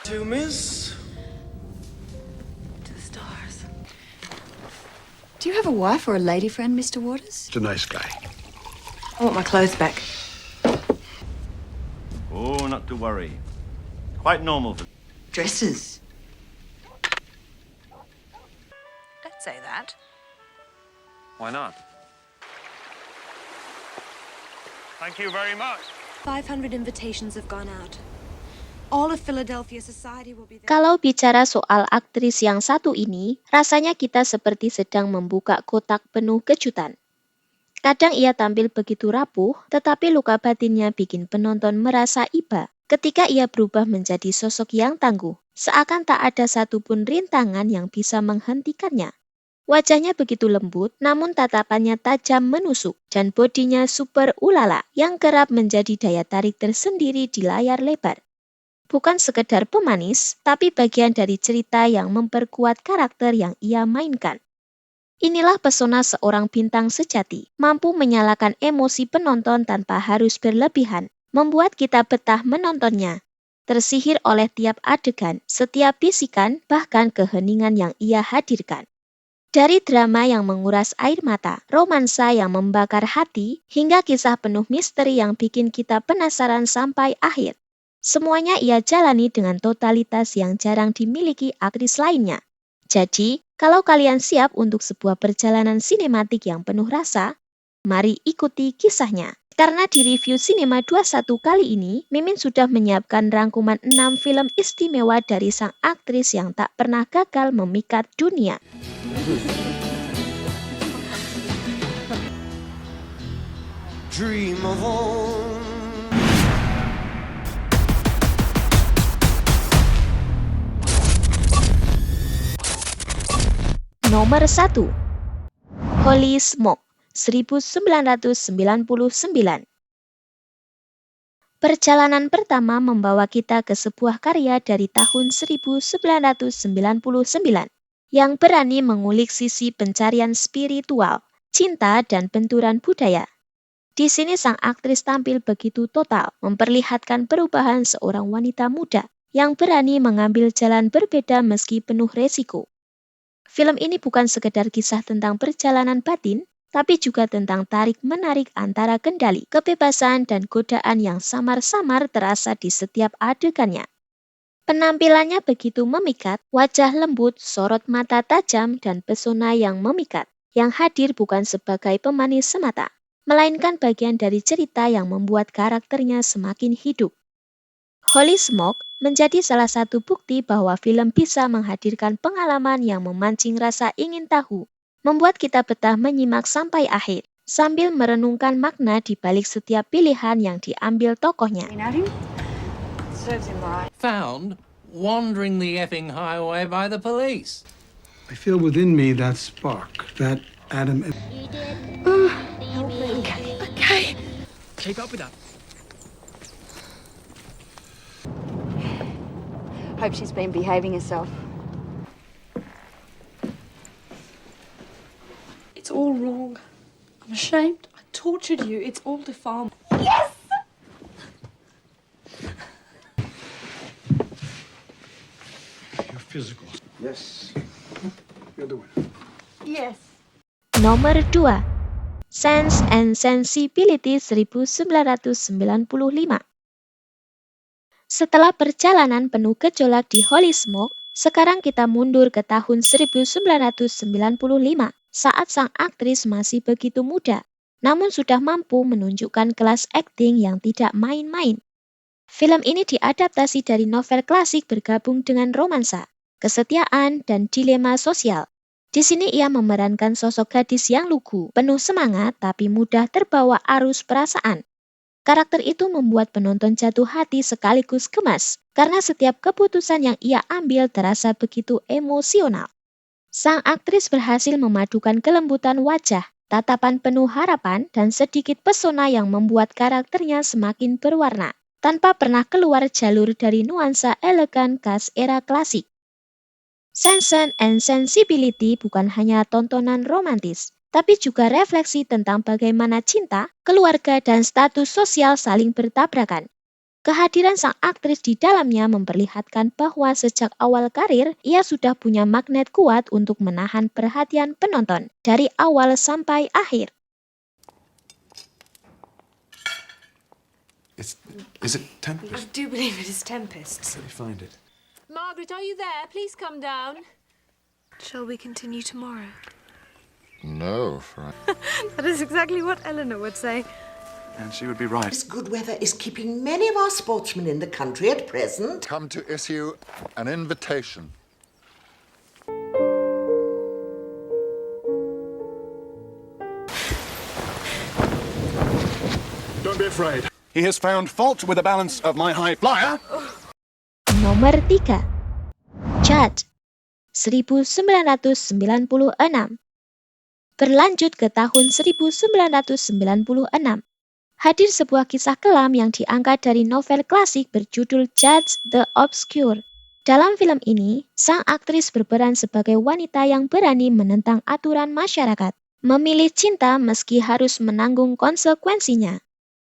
To miss. To the stars. Do you have a wife or a lady friend, Mr. Waters? He's a nice guy. I want my clothes back. Oh, not to worry. Quite normal for... Dresses. Don't say that. Why not? Thank you very much. 500 invitations have gone out. All of Philadelphia society will be there. Kalau bicara soal aktris yang satu ini, rasanya kita seperti sedang membuka kotak penuh kejutan. Kadang ia tampil begitu rapuh, tetapi luka batinnya bikin penonton merasa iba. Ketika ia berubah menjadi sosok yang tangguh, seakan tak ada satupun rintangan yang bisa menghentikannya. Wajahnya begitu lembut, namun tatapannya tajam menusuk, dan bodinya super ulala yang kerap menjadi daya tarik tersendiri di layar lebar. Bukan sekedar pemanis, tapi bagian dari cerita yang memperkuat karakter yang ia mainkan. Inilah pesona seorang bintang sejati, mampu menyalakan emosi penonton tanpa harus berlebihan, membuat kita betah menontonnya. Tersihir oleh tiap adegan, setiap bisikan, bahkan keheningan yang ia hadirkan. Dari drama yang menguras air mata, romansa yang membakar hati, hingga kisah penuh misteri yang bikin kita penasaran sampai akhir. Semuanya ia jalani dengan totalitas yang jarang dimiliki aktris lainnya. Jadi, kalau kalian siap untuk sebuah perjalanan sinematik yang penuh rasa, mari ikuti kisahnya. Karena di review Cinema 21 kali ini, Mimin sudah menyiapkan rangkuman 6 film istimewa dari sang aktris yang tak pernah gagal memikat dunia. Dream of home. Nomor 1. Holy Smoke, 1999. Perjalanan pertama membawa kita ke sebuah karya dari tahun 1999 yang berani mengulik sisi pencarian spiritual, cinta, dan benturan budaya. Di sini sang aktris tampil begitu total, memperlihatkan perubahan seorang wanita muda yang berani mengambil jalan berbeda meski penuh resiko. Film ini bukan sekedar kisah tentang perjalanan batin, tapi juga tentang tarik-menarik antara kendali, kebebasan, dan godaan yang samar-samar terasa di setiap adegannya. Penampilannya begitu memikat, wajah lembut, sorot mata tajam, dan pesona yang memikat, yang hadir bukan sebagai pemanis semata, melainkan bagian dari cerita yang membuat karakternya semakin hidup. Holy Smoke menjadi salah satu bukti bahwa film bisa menghadirkan pengalaman yang memancing rasa ingin tahu, membuat kita betah menyimak sampai akhir, sambil merenungkan makna di balik setiap pilihan yang diambil tokohnya. Found wandering the effing highway by the police. I feel within me that spark, that Adam. Okay. Keep up with that. Hope she's been behaving herself. It's all wrong. I'm ashamed. I tortured you. It's all defiled. Your physical. Yes. You're the winner. Yes. Nomor 2. Sense and Sensibility 1995. Setelah perjalanan penuh gejolak di Holy Smoke, sekarang kita mundur ke tahun 1995 saat sang aktris masih begitu muda, namun sudah mampu menunjukkan kelas akting yang tidak main-main. Film ini diadaptasi dari novel klasik bergabung dengan romansa, kesetiaan, dan dilema sosial. Di sini ia memerankan sosok gadis yang lugu, penuh semangat tapi mudah terbawa arus perasaan. Karakter itu membuat penonton jatuh hati sekaligus gemas, karena setiap keputusan yang ia ambil terasa begitu emosional. Sang aktris berhasil memadukan kelembutan wajah, tatapan penuh harapan, dan sedikit pesona yang membuat karakternya semakin berwarna, tanpa pernah keluar jalur dari nuansa elegan khas era klasik. Sense and Sensibility bukan hanya tontonan romantis, tapi juga refleksi tentang bagaimana cinta, keluarga, dan status sosial saling bertabrakan. Kehadiran sang aktris di dalamnya memperlihatkan bahwa sejak awal karir, ia sudah punya magnet kuat untuk menahan perhatian penonton dari awal sampai akhir. Is it Tempest? I do believe it is Tempest. Let me find it. Margaret, are you there? Please come down. Shall we continue tomorrow? No, Frank. That is exactly what Eleanor would say. And she would be right. This good weather is keeping many of our sportsmen in the country at present. Come to issue an invitation. Don't be afraid. He has found fault with the balance of my high flyer. Nomor 3. Judge 1996. Berlanjut ke tahun 1996. Hadir sebuah kisah kelam yang diangkat dari novel klasik berjudul Judge the Obscure. Dalam film ini, sang aktris berperan sebagai wanita yang berani menentang aturan masyarakat, memilih cinta meski harus menanggung konsekuensinya.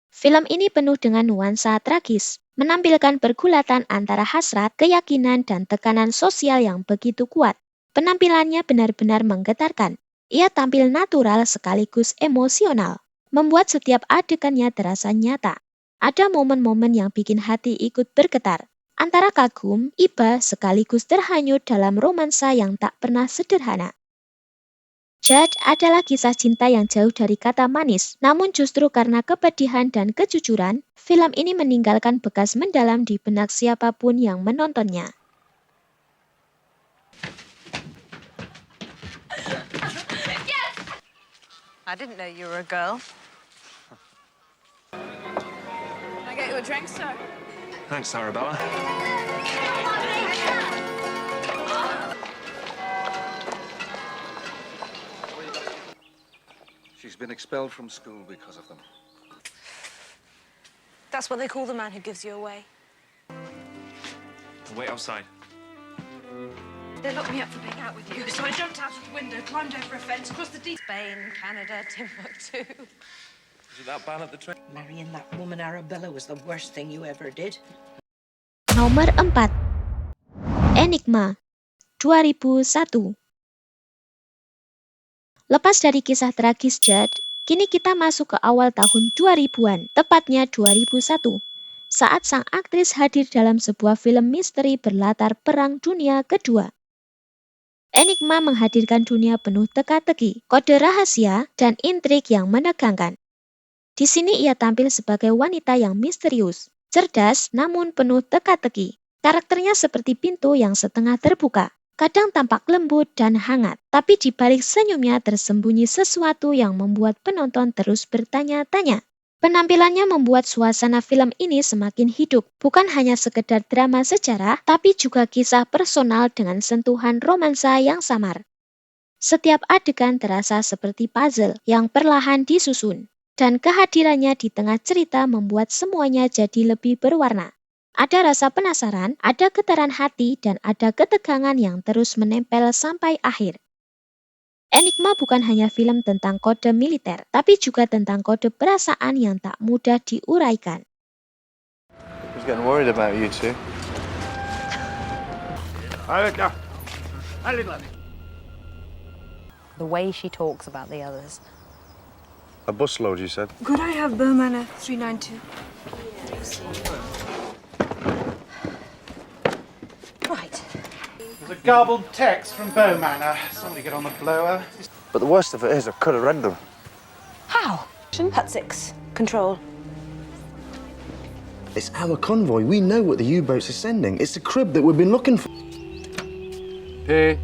Film ini penuh dengan nuansa tragis, menampilkan pergulatan antara hasrat, keyakinan, dan tekanan sosial yang begitu kuat. Penampilannya benar-benar menggetarkan. Ia tampil natural sekaligus emosional, membuat setiap adegannya terasa nyata. Ada momen-momen yang bikin hati ikut bergetar, antara kagum, iba, sekaligus terhanyut dalam romansa yang tak pernah sederhana. Judge adalah kisah cinta yang jauh dari kata manis, namun justru karena kepedihan dan kejujuran, film ini meninggalkan bekas mendalam di benak siapapun yang menontonnya. I didn't know you were a girl. Can I get you a drink, sir? Thanks, Arabella. She's been expelled from school because of them. That's what they call the man who gives you away. Wait outside. They locked me up for being out with you, so I jumped out of the window, climbed over a fence, crossed the deep... Spain, Canada, Timbuktu. Is it that bad at the train? Marrying that woman Arabella was the worst thing you ever did. Nomor 4. Enigma 2001. Lepas dari kisah tragis Judge, kini kita masuk ke awal tahun 2000-an, tepatnya 2001, saat sang aktris hadir dalam sebuah film misteri berlatar Perang Dunia Kedua. Enigma menghadirkan dunia penuh teka-teki, kode rahasia, dan intrik yang menegangkan. Di sini ia tampil sebagai wanita yang misterius, cerdas namun penuh teka-teki. Karakternya seperti pintu yang setengah terbuka, kadang tampak lembut dan hangat, tapi di balik senyumnya tersembunyi sesuatu yang membuat penonton terus bertanya-tanya. Penampilannya membuat suasana film ini semakin hidup, bukan hanya sekedar drama sejarah, tapi juga kisah personal dengan sentuhan romansa yang samar. Setiap adegan terasa seperti puzzle yang perlahan disusun, dan kehadirannya di tengah cerita membuat semuanya jadi lebih berwarna. Ada rasa penasaran, ada getaran hati, dan ada ketegangan yang terus menempel sampai akhir. Enigma bukan hanya film tentang kode militer, tapi juga tentang kode perasaan yang tak mudah diuraikan. I was getting worried about you two. The way she talks about the others. A busload, you said? Could I have Burmanner 392? Right. There's a garbled text from Bow Manor. Somebody get on the blower. But the worst of it is I could have read them. How? Hut 6. Control. It's our convoy. We know what the U-boats are sending. It's the crib that we've been looking for. Hey.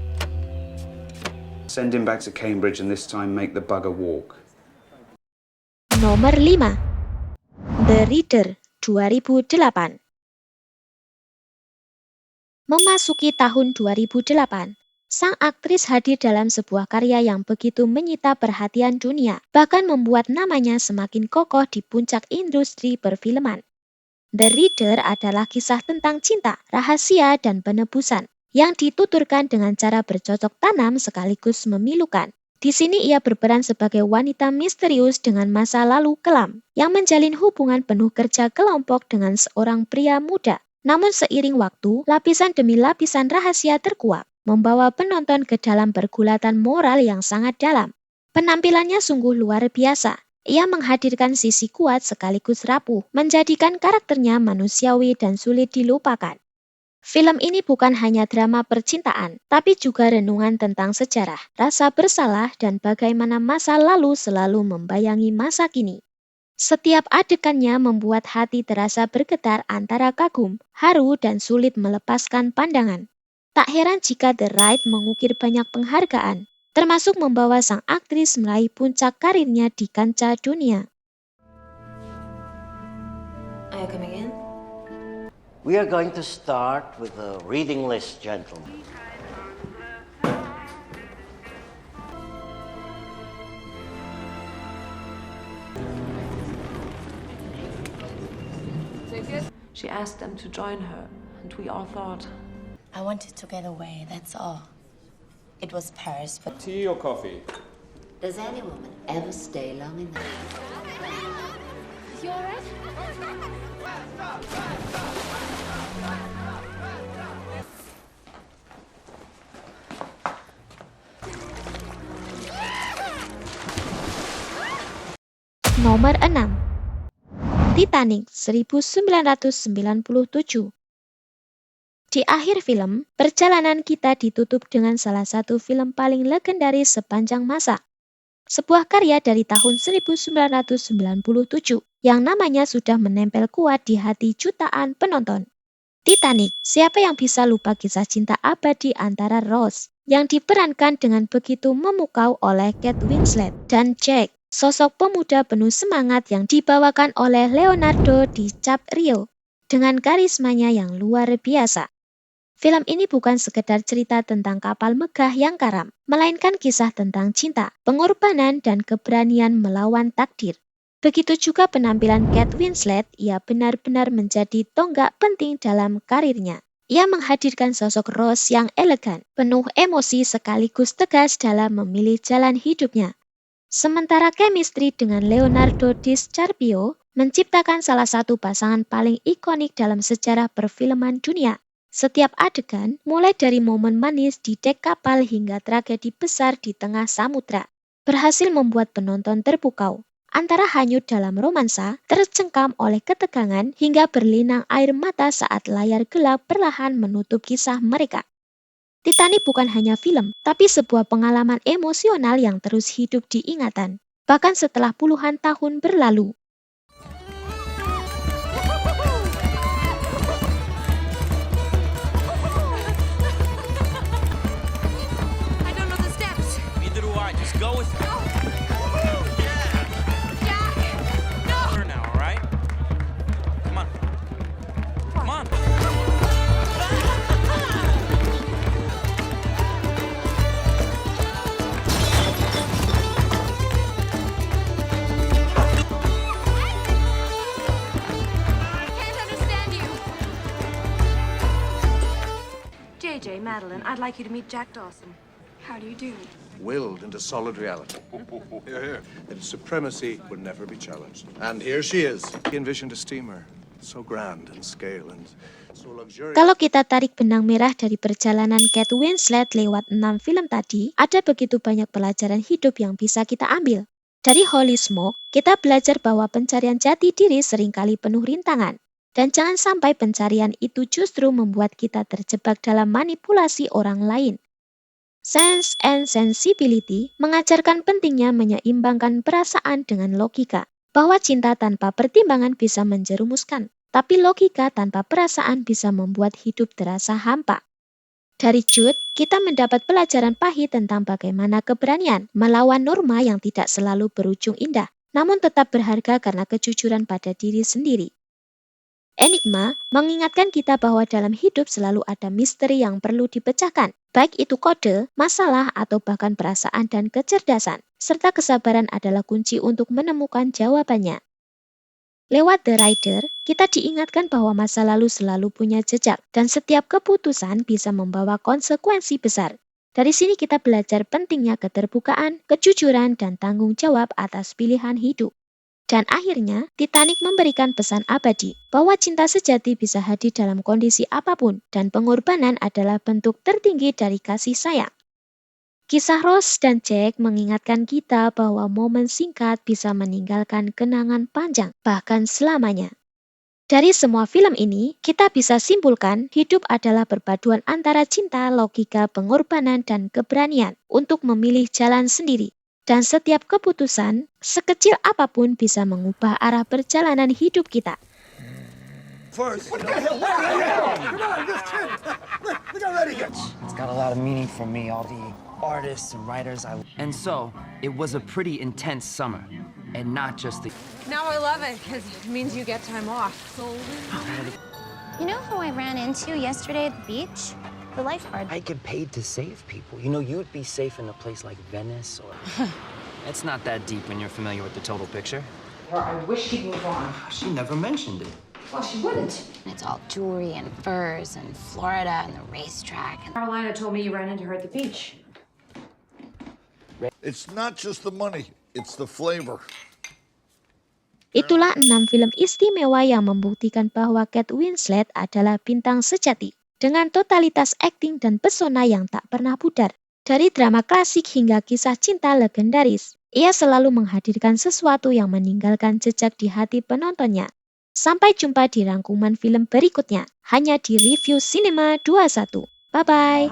Send him back to Cambridge and this time make the bugger walk. Nomor 5. The Reader 2008. Memasuki tahun 2008, sang aktris hadir dalam sebuah karya yang begitu menyita perhatian dunia, bahkan membuat namanya semakin kokoh di puncak industri perfilman. The Reader adalah kisah tentang cinta, rahasia, dan penebusan, yang dituturkan dengan cara bercocok tanam sekaligus memilukan. Di sini ia berperan sebagai wanita misterius dengan masa lalu kelam yang menjalin hubungan penuh kerja kelompok dengan seorang pria muda. Namun seiring waktu, lapisan demi lapisan rahasia terkuak, membawa penonton ke dalam pergulatan moral yang sangat dalam. Penampilannya sungguh luar biasa. Ia menghadirkan sisi kuat sekaligus rapuh, menjadikan karakternya manusiawi dan sulit dilupakan. Film ini bukan hanya drama percintaan, tapi juga renungan tentang sejarah, rasa bersalah, dan bagaimana masa lalu selalu membayangi masa kini. Setiap adegannya membuat hati terasa bergetar antara kagum, haru, dan sulit melepaskan pandangan. Tak heran jika The Ride mengukir banyak penghargaan, termasuk membawa sang aktris meraih puncak karirnya di kancah dunia. Are you coming in? We are going to start with the reading list, gentlemen. She asked them to join her, and we all thought. I wanted to get away, that's all. It was Paris, but... Tea or coffee? Does any woman ever stay long enough? You alright? Nomor 6. Titanic 1997. Di akhir film, perjalanan kita ditutup dengan salah satu film paling legendaris sepanjang masa. Sebuah karya dari tahun 1997 yang namanya sudah menempel kuat di hati jutaan penonton. Titanic, siapa yang bisa lupa kisah cinta abadi antara Rose yang diperankan dengan begitu memukau oleh Kate Winslet dan Jack, sosok pemuda penuh semangat yang dibawakan oleh Leonardo DiCaprio dengan karismanya yang luar biasa. Film ini bukan sekedar cerita tentang kapal megah yang karam, melainkan kisah tentang cinta, pengorbanan, dan keberanian melawan takdir. Begitu juga penampilan Kate Winslet, ia benar-benar menjadi tonggak penting dalam karirnya. Ia menghadirkan sosok Rose yang elegan, penuh emosi sekaligus tegas dalam memilih jalan hidupnya. Sementara chemistry dengan Leonardo DiCaprio menciptakan salah satu pasangan paling ikonik dalam sejarah perfilman dunia. Setiap adegan, mulai dari momen manis di dek kapal hingga tragedi besar di tengah samudra, berhasil membuat penonton terpukau. Antara hanyut dalam romansa, tercengkam oleh ketegangan, hingga berlinang air mata saat layar gelap perlahan menutup kisah mereka. Titanic bukan hanya film, tapi sebuah pengalaman emosional yang terus hidup di ingatan, bahkan setelah puluhan tahun berlalu. I don't know the steps. Neither do I. Just go with me. Jack! No! Now, all right? Come on. Come on. JJ, Madeline, I'd like you to meet Jack Dawson. How do you do? Willed into solid reality. Here, here. That supremacy would never be challenged. And here she is. He envisioned a steamer, so grand in scale and so luxurious. Kalau kita tarik benang merah dari perjalanan Kate Winslet lewat 6 film tadi, ada begitu banyak pelajaran hidup yang bisa kita ambil. Dari Holy Smoke, kita belajar bahwa pencarian jati diri seringkali penuh rintangan. Dan jangan sampai pencarian itu justru membuat kita terjebak dalam manipulasi orang lain. Sense and Sensibility mengajarkan pentingnya menyeimbangkan perasaan dengan logika, bahwa cinta tanpa pertimbangan bisa menjerumuskan, tapi logika tanpa perasaan bisa membuat hidup terasa hampa. Dari Jude, kita mendapat pelajaran pahit tentang bagaimana keberanian melawan norma yang tidak selalu berujung indah, namun tetap berharga karena kejujuran pada diri sendiri. Enigma mengingatkan kita bahwa dalam hidup selalu ada misteri yang perlu dipecahkan, baik itu kode, masalah, atau bahkan perasaan dan kecerdasan, serta kesabaran adalah kunci untuk menemukan jawabannya. Lewat The Rider, kita diingatkan bahwa masa lalu selalu punya jejak, dan setiap keputusan bisa membawa konsekuensi besar. Dari sini kita belajar pentingnya keterbukaan, kejujuran, dan tanggung jawab atas pilihan hidup. Dan akhirnya, Titanic memberikan pesan abadi bahwa cinta sejati bisa hadir dalam kondisi apapun dan pengorbanan adalah bentuk tertinggi dari kasih sayang. Kisah Rose dan Jack mengingatkan kita bahwa momen singkat bisa meninggalkan kenangan panjang, bahkan selamanya. Dari semua film ini, kita bisa simpulkan hidup adalah perpaduan antara cinta, logika, pengorbanan, dan keberanian untuk memilih jalan sendiri. Dan setiap keputusan, sekecil apapun bisa mengubah arah perjalanan hidup kita. First, what the hell? Come on, this kid. Look how ready he gets. It's got a lot of meaning for me, all the artists and writers And so, it was a pretty intense summer. And not just the... Now I love it, because it means you get time off. You know who I ran into yesterday at the beach? The lifeguard. I get paid to save people. You know, you'd be safe in a place like Venice or... It's not that deep when you're familiar with the total picture. I wish she'd move on. She never mentioned it. Well, she wouldn't. It's all jewelry and furs and Florida and the racetrack. Carolina told me you ran into her at the beach. It's not just the money, it's the flavor. Itulah 6 film istimewa yang membuktikan bahwa Kate Winslet adalah bintang sejati, dengan totalitas akting dan pesona yang tak pernah pudar. Dari drama klasik hingga kisah cinta legendaris, ia selalu menghadirkan sesuatu yang meninggalkan jejak di hati penontonnya. Sampai jumpa di rangkuman film berikutnya, hanya di Review Cinema 21. Bye-bye.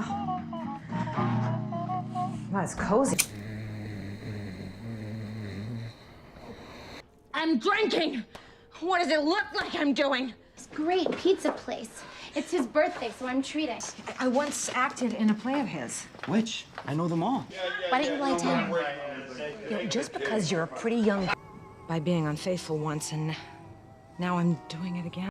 Wow, it's cozy. I'm drinking! What does it look like I'm doing? It's great pizza place. It's his birthday, so I'm treating. I once acted in a play of his. Which? I know them all. Why don't you lie down? Just because you're a pretty young... By being unfaithful once, and now I'm doing it again.